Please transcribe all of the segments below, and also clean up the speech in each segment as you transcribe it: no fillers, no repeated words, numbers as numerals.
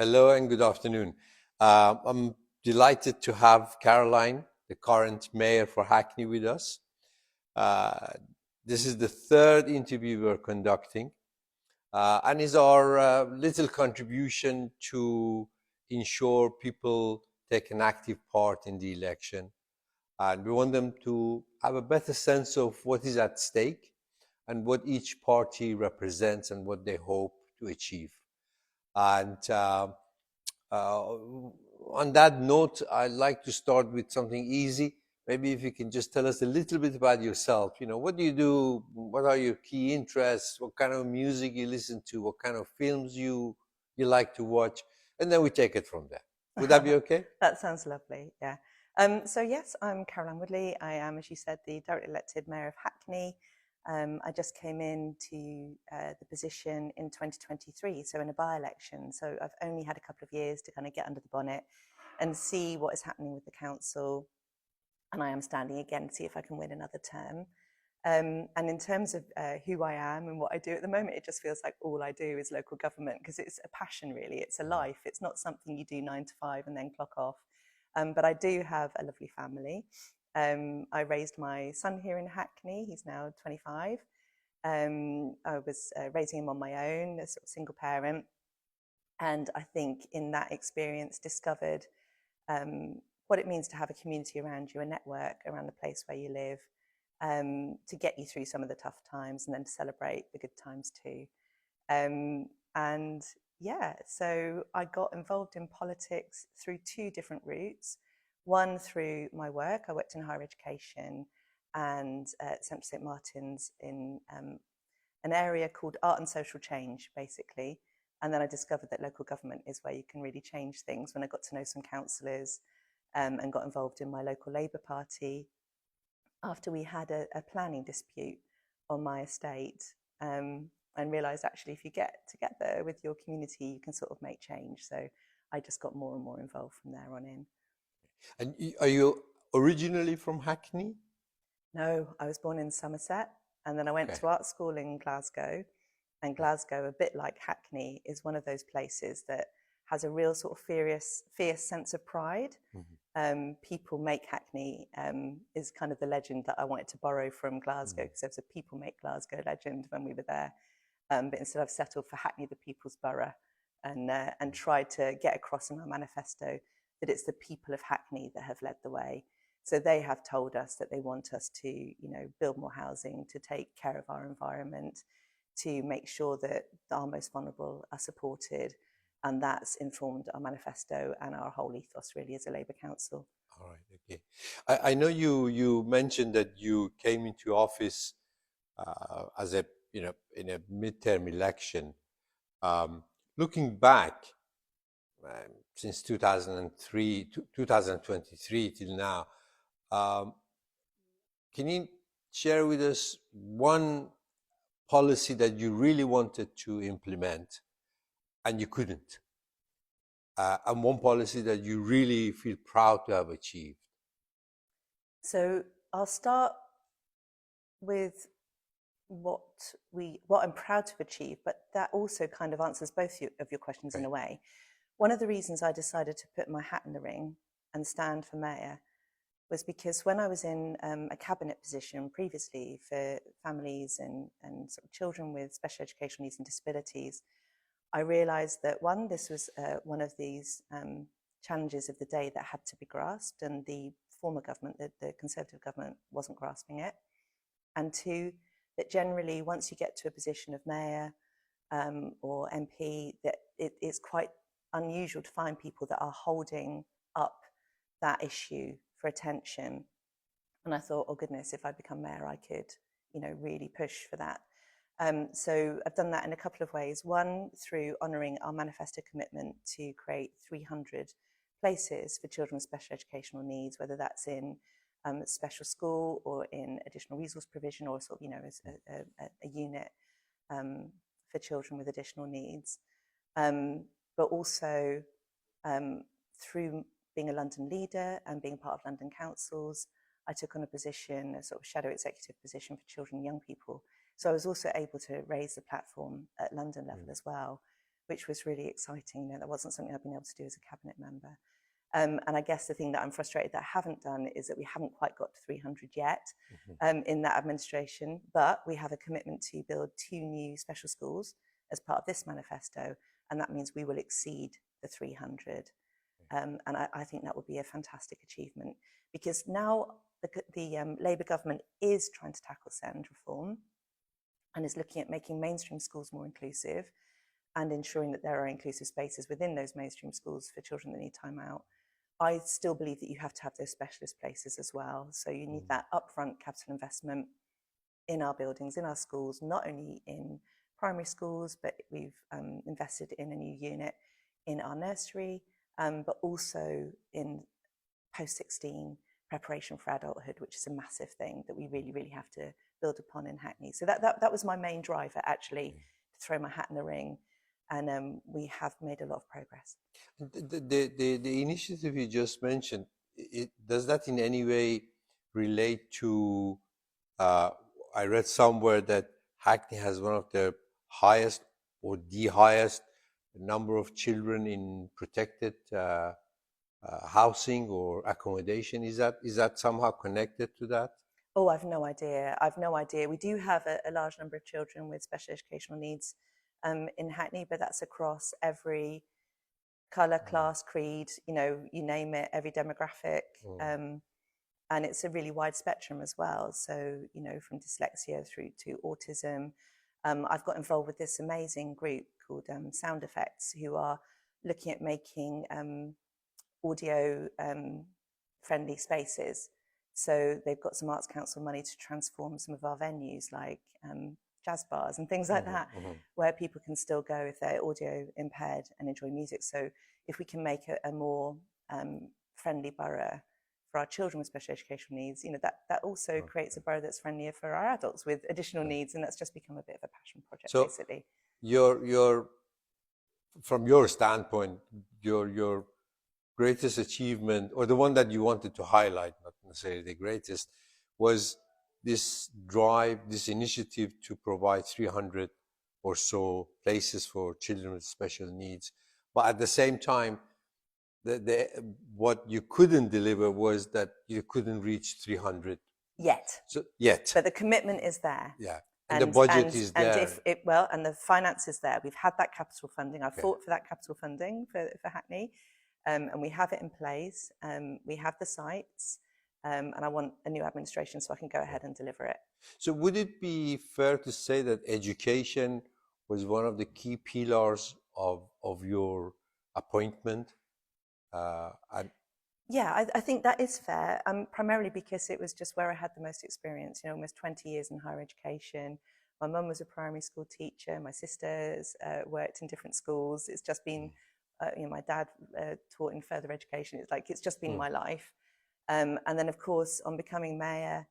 Hello and good afternoon. I'm delighted to have Caroline, the current mayor for Hackney, with us. Uh, this is the third interview we're conducting, and is our little contribution to ensure people take an active part in the election. And we want them to have a better sense of what is at stake and what each party represents and what they hope to achieve. And uh, on that note, I'd like to start with something easy. Maybe if you can just tell us a little bit about yourself. What do you do? What are your key interests? What kind of music you listen to? What kind of films you like to watch? And then we take it from there. Would that be okay? That sounds lovely, yeah. So yes, I'm Caroline Woodley. I am, as you said, the directly elected Mayor of Hackney. I just came into the position in 2023, so in a by-election. So I've only had a couple of years to kind of get under the bonnet and see what is happening with the council. And I am standing again to see if I can win another term. And in terms of who I am and what I do at the moment, it just feels like all I do is local government, because it's a passion, really. It's a life. It's not something you do 9 to 5 and then clock off. But I do have a lovely family. I raised my son here in Hackney. He's now 25. I was raising him on my own, a sort of single parent. And I think in that experience discovered what it means to have a community around you, a network around the place where you live, to get you through some of the tough times and then to celebrate the good times too. And yeah, so I got involved in politics through 2 different routes. One through my work. I worked in higher education and at Central St Martin's in an area called Art and Social Change, basically. And then I discovered that local government is where you can really change things when I got to know some councillors and got involved in my local Labour Party after we had a planning dispute on my estate, and realised actually if you get together with your community, you can sort of make change. So I just got more and more involved from there on in. And are you originally from Hackney? No, I was born in Somerset, and then I went to art school in Glasgow. And Glasgow, a bit like Hackney, is one of those places that has a real sort of fierce sense of pride. People make Hackney is kind of the legend that I wanted to borrow from Glasgow, because there was a people make Glasgow legend when we were there. But instead I've settled for Hackney, the people's borough, and tried to get across in our manifesto that it's the people of Hackney that have led the way. So they have told us that they want us to, build more housing, to take care of our environment, to make sure that our most vulnerable are supported. And that's informed our manifesto and our whole ethos, really, as a Labour council. All right, okay. I know you mentioned that you came into office as a in a midterm election. Looking back, since 2003 to 2023 till now, can you share with us one policy that you really wanted to implement and you couldn't, and one policy that you really feel proud to have achieved? So I'll start with what I'm proud to achieve, but that also kind of answers both of your questions in a way. One of the reasons I decided to put my hat in the ring and stand for mayor was because when I was in a cabinet position previously for families and sort of children with special educational needs and disabilities, I realised that one, this was one of these challenges of the day that had to be grasped, and the former government, the Conservative government, wasn't grasping it. And 2, that generally once you get to a position of mayor or MP, that it's quite unusual to find people that are holding up that issue for attention. And I thought, oh goodness, if I become mayor, I could, really push for that. So I've done that in a couple of ways. One, through honouring our manifesto commitment to create 300 places for children with special educational needs, whether that's in special school or in additional resource provision, or sort of, as a unit for children with additional needs. But also through being a London leader and being part of London councils, I took on a position, a sort of shadow executive position for children and young people. So I was also able to raise the platform at London level as well. which was really exciting. That wasn't something I've been able to do as a cabinet member. And I guess the thing that I'm frustrated that I haven't done is that we haven't quite got to 300 yet in that administration, but we have a commitment to build 2 new special schools as part of this manifesto, and that means we will exceed the 300. And I think that would be a fantastic achievement, because now the Labour government is trying to tackle SEND reform and is looking at making mainstream schools more inclusive and ensuring that there are inclusive spaces within those mainstream schools for children that need time out. I still believe that you have to have those specialist places as well. So you need that upfront capital investment in our buildings, in our schools, not only in primary schools, but we've invested in a new unit in our nursery, but also in post-16 preparation for adulthood, which is a massive thing that we really, really have to build upon in Hackney. So that was my main driver, actually, to throw my hat in the ring. And we have made a lot of progress. The initiative you just mentioned, does that in any way relate to, I read somewhere that Hackney has one of the highest or the highest number of children in protected housing or accommodation. Is that somehow connected to that? Oh, I've no idea. We do have a large number of children with special educational needs in Hackney, but that's across every colour, class, creed, you name it, every demographic. And it's a really wide spectrum as well. So, from dyslexia through to autism. I've got involved with this amazing group called Sound Effects, who are looking at making audio friendly spaces. So they've got some Arts Council money to transform some of our venues, like jazz bars and things like that, where people can still go if they're audio impaired and enjoy music. So if we can make a more friendly borough for our children with special educational needs, that also creates a borough that's friendlier for our adults with additional needs, and that's just become a bit of a passion project, so basically. From your standpoint, your greatest achievement, or the one that you wanted to highlight, not necessarily the greatest, was this drive, this initiative to provide 300 or so places for children with special needs. But at the same time, what you couldn't deliver was that you couldn't reach 300 yet. But the commitment is there. Yeah. And the budget is there. And the finance is there. We've had that capital funding. I've fought for that capital funding for Hackney. And we have it in place. We have the sites. And I want a new administration so I can go ahead and deliver it. So would it be fair to say that education was one of the key pillars of your appointment? Yeah, I think that is fair, primarily because it was just where I had the most experience, almost 20 years in higher education. My mum was a primary school teacher. My sisters worked in different schools. It's just been, my dad taught in further education. It's just been my life. And then, of course, on becoming mayor,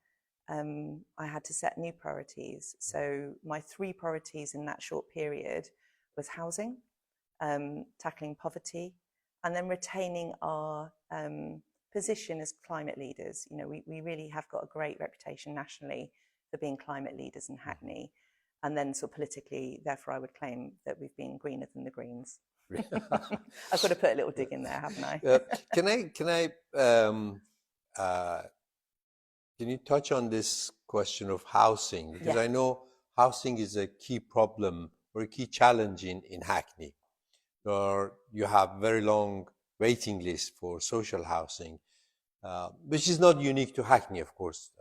I had to set new priorities. So my 3 priorities in that short period was housing, tackling poverty, and then retaining our position as climate leaders. We really have got a great reputation nationally for being climate leaders in Hackney. And then sort of politically, therefore, I would claim that we've been greener than the Greens. I've got to put a little dig in there, haven't I? Can you touch on this question of housing? Because I know housing is a key problem or a key challenge in Hackney. Or you have very long waiting lists for social housing, which is not unique to Hackney, of course.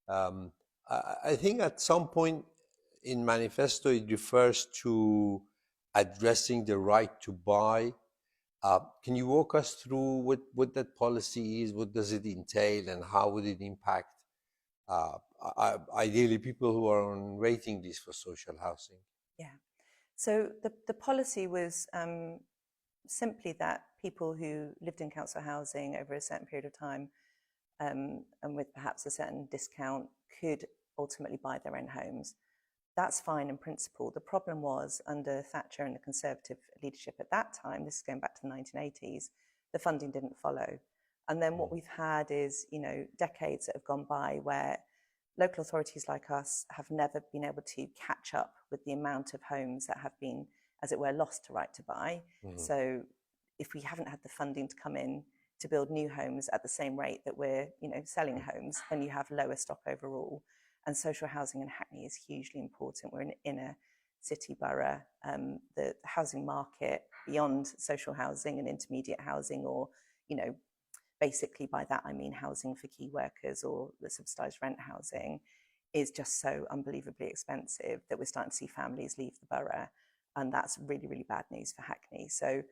I think at some point in manifesto, it refers to addressing the right to buy. Can you walk us through what that policy is? What does it entail, and how would it impact, ideally, people who are on waiting lists for social housing? Yeah. So the policy was simply that people who lived in council housing over a certain period of time and with perhaps a certain discount could ultimately buy their own homes. That's fine in principle. The problem was under Thatcher and the Conservative leadership at that time, this is going back to the 1980s, the funding didn't follow. And then what we've had is, decades that have gone by where local authorities like us have never been able to catch up with the amount of homes that have been as it were, lost a right to buy. So if we haven't had the funding to come in to build new homes at the same rate that we're, selling homes, then you have lower stock overall. And social housing in Hackney is hugely important. We're an inner city borough. The housing market beyond social housing and intermediate housing, or, basically by that I mean housing for key workers or the subsidised rent housing, is just so unbelievably expensive that we're starting to see families leave the borough. And that's really, really bad news for Hackney. So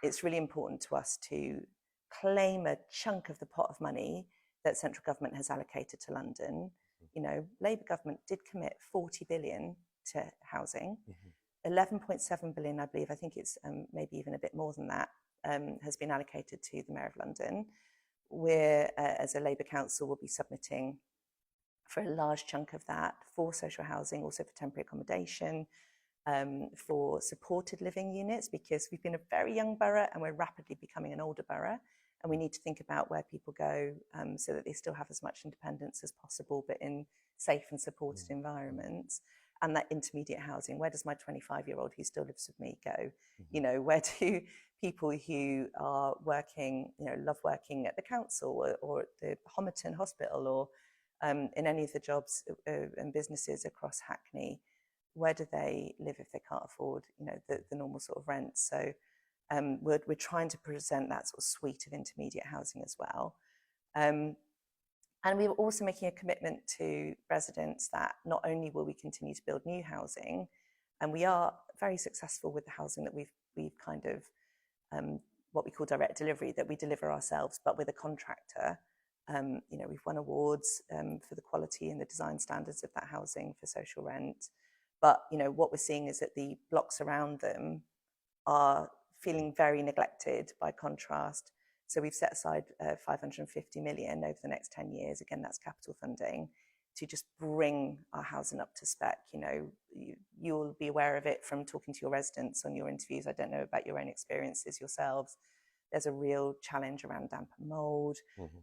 it's really important to us to claim a chunk of the pot of money that central government has allocated to London. Labour government did commit 40 billion to housing. 11.7 billion, I believe, I think it's maybe even a bit more than that, has been allocated to the Mayor of London. We're, as a Labour council, will be submitting for a large chunk of that for social housing, also for temporary accommodation, for supported living units, because we've been a very young borough and we're rapidly becoming an older borough, and we need to think about where people go so that they still have as much independence as possible, but in safe and supported environments. And that intermediate housing, where does my 25-year-old who still lives with me go? Where do people who are working, love working at the council or at the Homerton Hospital or in any of the jobs and businesses across Hackney, where do they live if they can't afford, the normal sort of rent? So we're trying to present that sort of suite of intermediate housing as well. And we're also making a commitment to residents that not only will we continue to build new housing, and we are very successful with the housing that we've kind of, what we call direct delivery, that we deliver ourselves, but with a contractor. We've won awards for the quality and the design standards of that housing for social rent. But, what we're seeing is that the blocks around them are feeling very neglected by contrast. So we've set aside 550 million over the next 10 years. Again, that's capital funding to just bring our housing up to spec. You'll be aware of it from talking to your residents on your interviews. I don't know about your own experiences yourselves. There's a real challenge around damp and mould,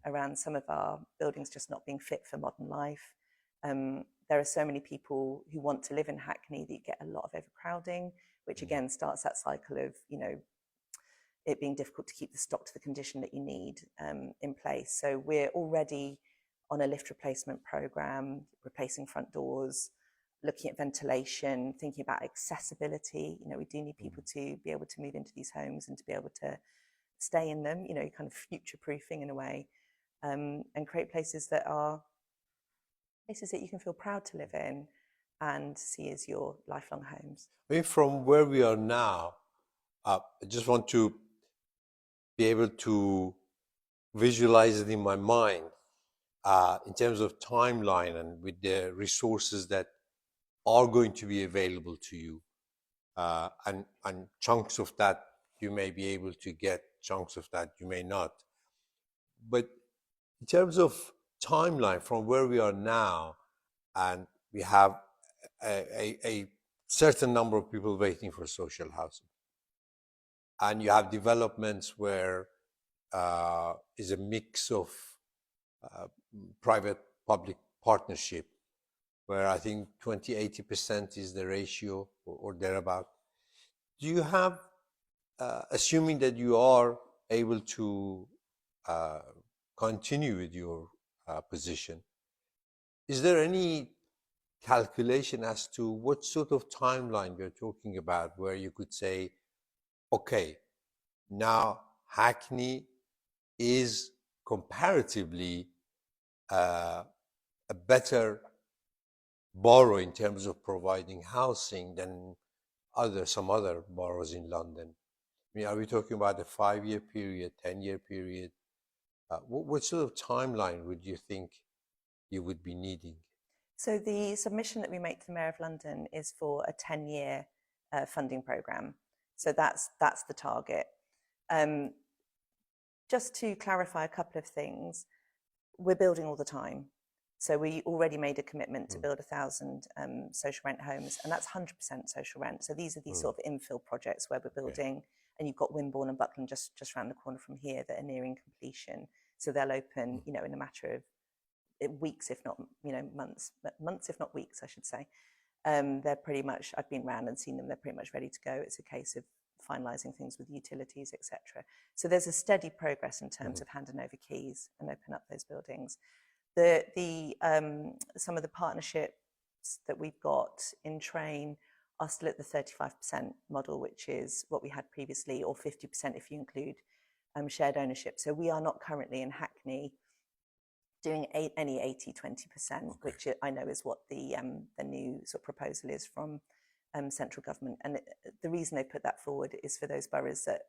around some of our buildings just not being fit for modern life. There are so many people who want to live in Hackney that you get a lot of overcrowding, which again starts that cycle of, it being difficult to keep the stock to the condition that you need in place. So we're already on a lift replacement programme, replacing front doors, looking at ventilation, thinking about accessibility. We do need people to be able to move into these homes and to be able to stay in them, kind of future-proofing in a way, and create places that are places that you can feel proud to live in and see as your lifelong homes. I mean, from where we are now, I just want to be able to visualize it in my mind in terms of timeline and with the resources that are going to be available to you. And chunks of that you may be able to get, chunks of that you may not. But in terms of timeline from where we are now, and we have a certain number of people waiting for social housing, and you have developments where is a mix of private-public partnership, where I think 20-80% is the ratio or thereabout. Do you have, assuming that you are able to continue with your position, is there any calculation as to what sort of timeline we're talking about where you could say, okay, now Hackney is comparatively a better borough in terms of providing housing than some other boroughs in London? I mean, are we talking about a 5-year period, 10-year period? What sort of timeline would you think you would be needing? So the submission that we make to the Mayor of London is for a 10-year funding programme. So that's the target. Just to clarify a couple of things, we're building all the time. So we already made a commitment to build 1,000 social rent homes, and that's 100% social rent. So these are these sort of infill projects where we're building, and you've got Wimborne and Buckland just around the corner from here that are nearing completion. So they'll open, in a matter of weeks, if not, months if not weeks, I should say. they're pretty much, I've been around and seen them, they're pretty much ready to go. It's a case of finalising things with utilities, etc. So there's a steady progress in terms of handing over keys and open up those buildings. Some of the partnerships that we've got in train are still at the 35% model, which is what we had previously, or 50% if you include shared ownership. So we are not currently in Hackney doing any 80-20%, which I know is what the new sort of proposal is from central government. And the reason they put that forward is for those boroughs that,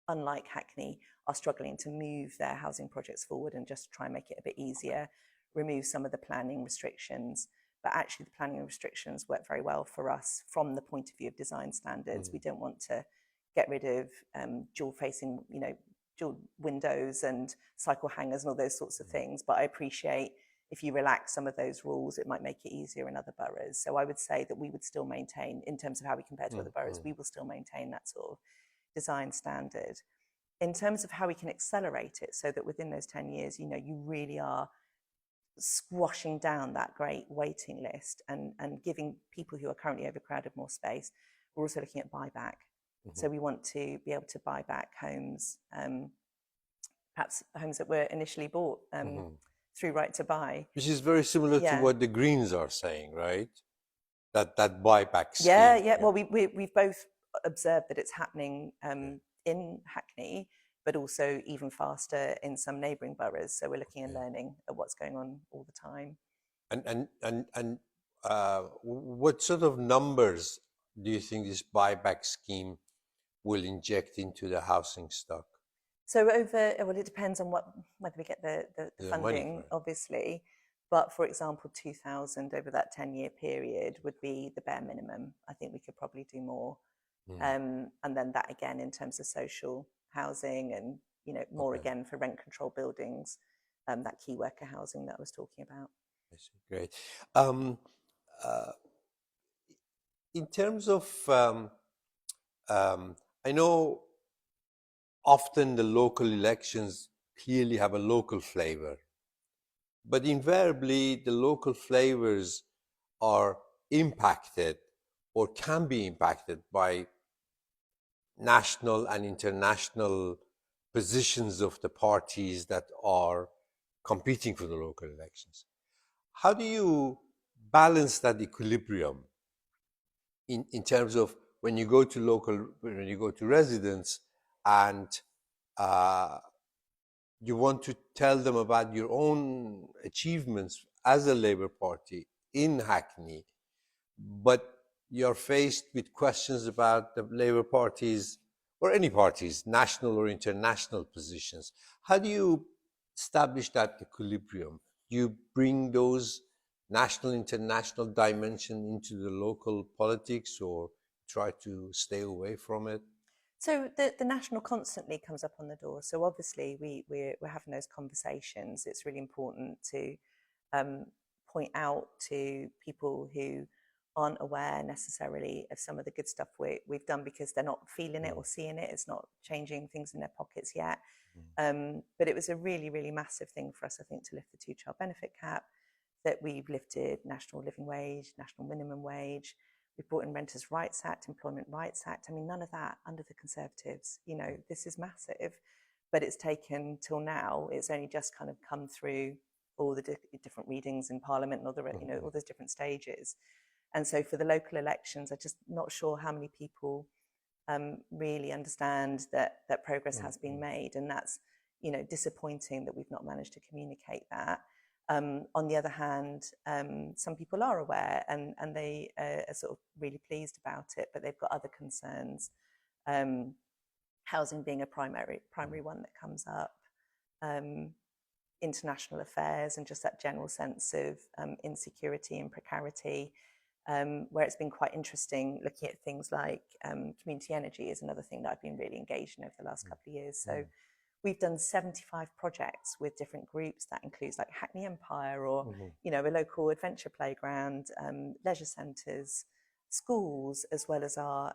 unlike Hackney, are struggling to move their housing projects forward and just try and make it a bit easier, remove some of the planning restrictions. But actually the planning restrictions work very well for us from the point of view of design standards. We don't want to get rid of dual facing, dual windows and cycle hangers and all those sorts of things. But I appreciate if you relax some of those rules, it might make it easier in other boroughs. So I would say that we would still maintain, in terms of how we compare to other boroughs, we will still maintain that sort of design standard. In terms of how we can accelerate it so that within those 10 years, you really are squashing down that great waiting list and giving people who are currently overcrowded more space. We're also looking at buyback. So we want to be able to buy back homes, perhaps homes that were initially bought through right to buy. Which is very similar to what the Greens are saying, right? That buyback scheme. Yeah. Well, we've both observed that it's happening in Hackney, but also even faster in some neighbouring boroughs. So we're looking and learning at what's going on all the time. And what sort of numbers do you think this buyback scheme will inject into the housing stock? So it depends on whether we get the funding, obviously. But for example, 2,000 over that 10-year period would be the bare minimum. I think we could probably do more. And then that again in terms of social housing and more again for rent control buildings, that key worker housing that I was talking about. I see. Great. In terms of, I know often the local elections clearly have a local flavor, but invariably the local flavors are impacted or can be impacted by national and international positions of the parties that are competing for the local elections. How do you balance that equilibrium in terms of when you go to residents and you want to tell them about your own achievements as a Labour Party in Hackney, but you're faced with questions about the Labour Party's, or any party's, national or international positions. How do you establish that equilibrium? Do you bring those national, international dimension into the local politics or try to stay away from it? So the national constantly comes up on the door. So obviously we're having those conversations. It's really important to point out to people who aren't aware necessarily of some of the good stuff we've done because they're not feeling it or seeing it. It's not changing things in their pockets yet. But it was a really, really massive thing for us, I think, to lift the 2-child benefit cap, that we've lifted national living wage, national minimum wage. We've brought in Renters' Rights Act, Employment Rights Act. I mean, none of that under the Conservatives. This is massive, but it's taken till now. It's only just kind of come through all the different readings in Parliament and all those different stages. And so for the local elections, I'm just not sure how many people really understand that progress has been made. And that's, disappointing that we've not managed to communicate that. On the other hand, some people are aware and they are sort of really pleased about it, but they've got other concerns. Housing being a primary one that comes up, international affairs and just that general sense of insecurity and precarity, where it's been quite interesting looking at things like community energy is another thing that I've been really engaged in over the last couple of years. So we've done 75 projects with different groups. That includes like Hackney Empire or, a local adventure playground, leisure centres, schools, as well as our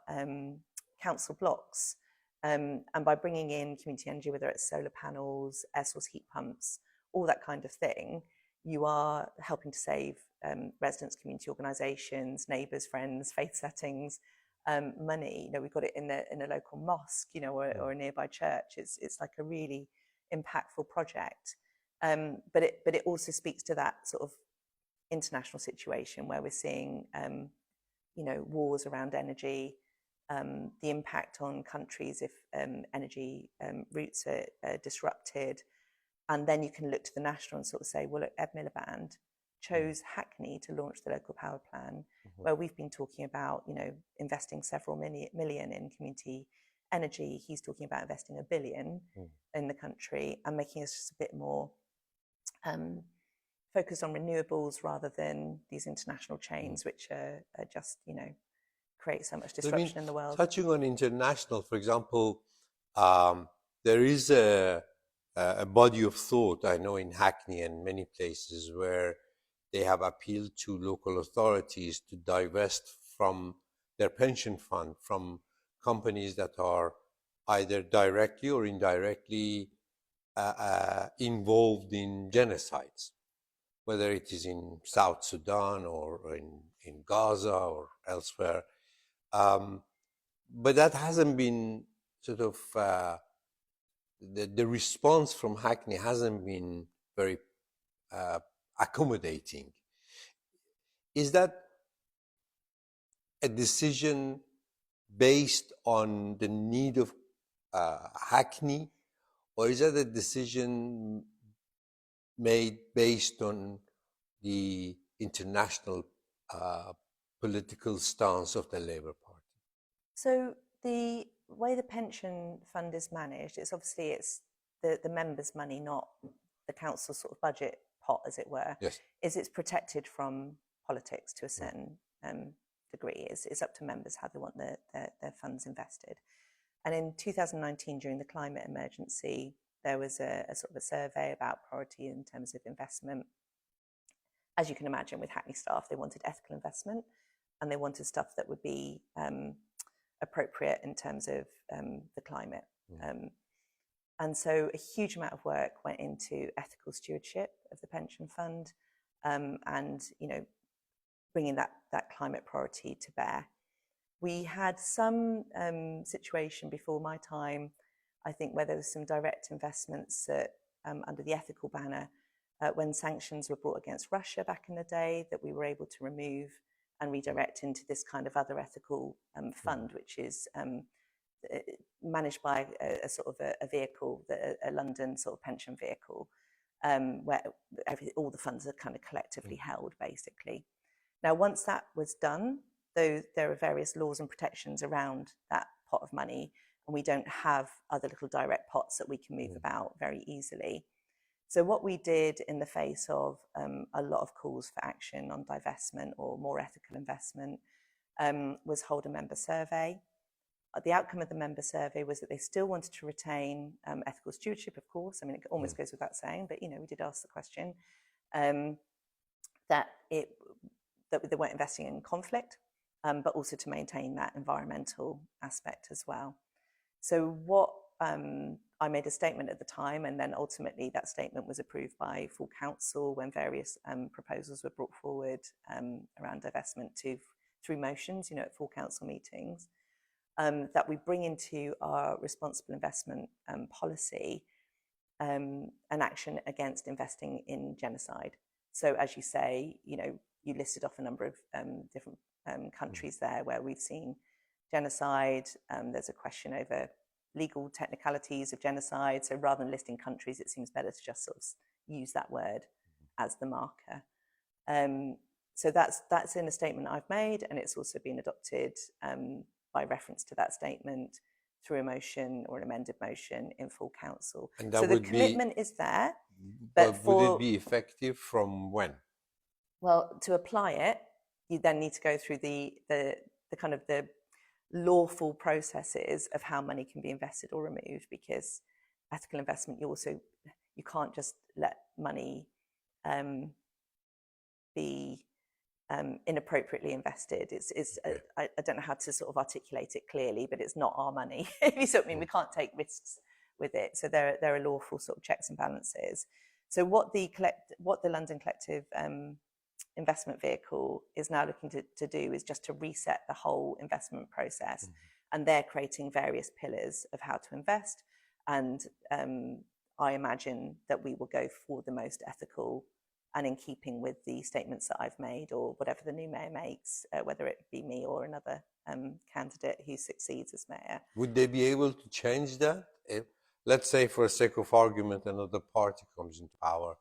council blocks. And by bringing in community energy, whether it's solar panels, air source heat pumps, all that kind of thing, you are helping to save residents, community organisations, neighbours, friends, faith settings, money. You know, we've got it in a local mosque, you know, or a nearby church. It's like a really impactful project. But it also speaks to that sort of international situation where we're seeing, you know, wars around energy, the impact on countries if energy routes are disrupted. And then you can look to the national and sort of say, well, look, Ed Miliband chose Hackney to launch the local power plan, where we've been talking about, you know, investing several million in community energy. He's talking about investing $1 billion in the country and making us just a bit more focused on renewables rather than these international chains, which are just, you know, create so much disruption in the world. Touching on international, for example, there is a body of thought, I know, in Hackney and many places where they have appealed to local authorities to divest from their pension fund from companies that are either directly or indirectly involved in genocides, whether it is in South Sudan or in Gaza or elsewhere. But that hasn't been sort of, the response from Hackney hasn't been very accommodating. Is that a decision based on the need of Hackney, or is that a decision made based on the international political stance of the Labour Party? So the way the pension fund is managed, it's obviously the members' money, not the council sort of budget pot, as it were. Yes. It's protected from politics to a certain degree. It's up to members how they want their funds invested. And in 2019, during the climate emergency, there was a sort of a survey about priority in terms of investment. As you can imagine, with Hackney staff, they wanted ethical investment and they wanted stuff that would be appropriate in terms of the climate. And so a huge amount of work went into ethical stewardship of the pension fund, and, you know, bringing that climate priority to bear. We had some situation before my time, I think, where there was some direct investments that, under the ethical banner, when sanctions were brought against Russia back in the day, that we were able to remove and redirect into this kind of other ethical fund, which is managed by a sort of a vehicle, a London sort of pension vehicle, where all the funds are kind of collectively held, basically. Now, once that was done, though, there are various laws and protections around that pot of money, and we don't have other little direct pots that we can move about very easily. So what we did in the face of a lot of calls for action on divestment or more ethical investment was hold a member survey. The outcome of the member survey was that they still wanted to retain ethical stewardship, of course. I mean, it almost goes without saying, but, you know, we did ask the question, that they weren't investing in conflict, but also to maintain that environmental aspect as well. So what I made a statement at the time, and then ultimately that statement was approved by full council when various proposals were brought forward around divestment through motions, you know, at full council meetings, that we bring into our responsible investment policy an action against investing in genocide. So as you say, you know, you listed off a number of different countries there where we've seen genocide. There's a question over legal technicalities of genocide. So rather than listing countries, it seems better to just sort of use that word as the marker. So that's in a statement I've made, and it's also been adopted by reference to that statement through a motion or an amended motion in full council. So the commitment is there. But would it be effective from when? Well, to apply it, you then need to go through the kind of the lawful processes of how money can be invested or removed, because ethical investment, you can't just let money be inappropriately invested. I don't know how to sort of articulate it clearly, but it's not our money. If you see what I mean, we can't take risks with it. So there are lawful sort of checks and balances. So what the London Collective investment vehicle is now looking to do is just to reset the whole investment process. And they're creating various pillars of how to invest. And I imagine that we will go for the most ethical and in keeping with the statements that I've made, or whatever the new mayor makes, whether it be me or another candidate who succeeds as mayor. Would they be able to change that? If, let's say, for the sake of argument, another party comes into power,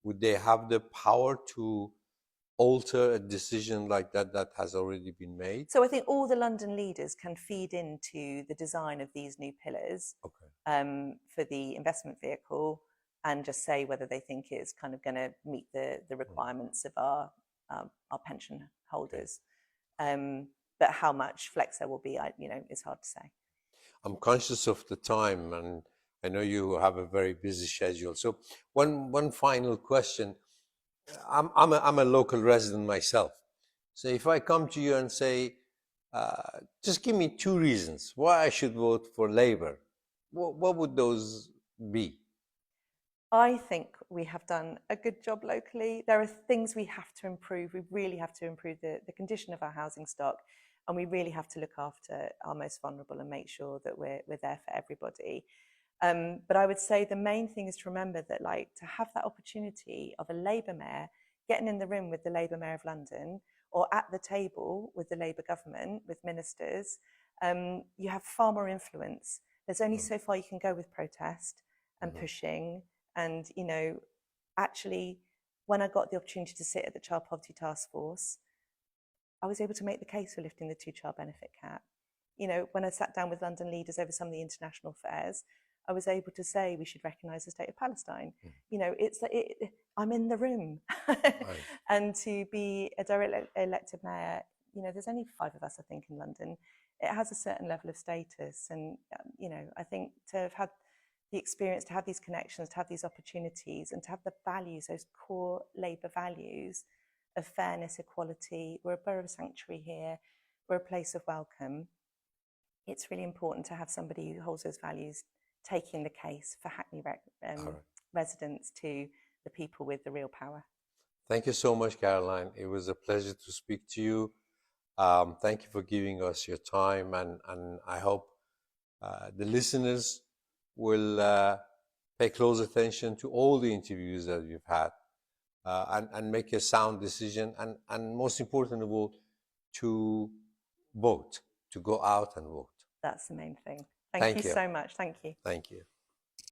would they have the power to alter a decision like that that has already been made? So I think all the London leaders can feed into the design of these new pillars for the investment vehicle, and just say whether they think it's kind of going to meet the requirements of our pension holders. But how much flex there will be, it's hard to say. I'm conscious of the time, and I know you have a very busy schedule. So one final question. I'm a local resident myself. So if I come to you and say, just give me 2 reasons why I should vote for Labour, what would those be? I think we have done a good job locally. There are things we have to improve. We really have to improve the condition of our housing stock, and we really have to look after our most vulnerable and make sure that we're there for everybody. But I would say the main thing is to remember that, like, to have that opportunity of a Labour mayor getting in the room with the Labour Mayor of London, or at the table with the Labour government, with ministers, you have far more influence. There's only so far you can go with protest and pushing. And, actually, when I got the opportunity to sit at the Child Poverty Task Force, I was able to make the case for lifting the 2-child benefit cap. When I sat down with London leaders over some of the international affairs, I was able to say we should recognise the state of Palestine. I'm in the room. And to be a direct elected mayor, there's only 5 of us, I think, in London. It has a certain level of status. And, I think to have had the experience, to have these connections, to have these opportunities, and to have the values, those core Labour values of fairness, equality. We're a borough of sanctuary here. We're a place of welcome. It's really important to have somebody who holds those values taking the case for Hackney residents to the people with the real power. Thank you so much, Caroline. It was a pleasure to speak to you. Thank you for giving us your time, and I hope the listeners will pay close attention to all the interviews that we've had, and make a sound decision, and most important of all, to vote, to go out and vote. That's the main thing. Thank you so much. Thank you. Thank you.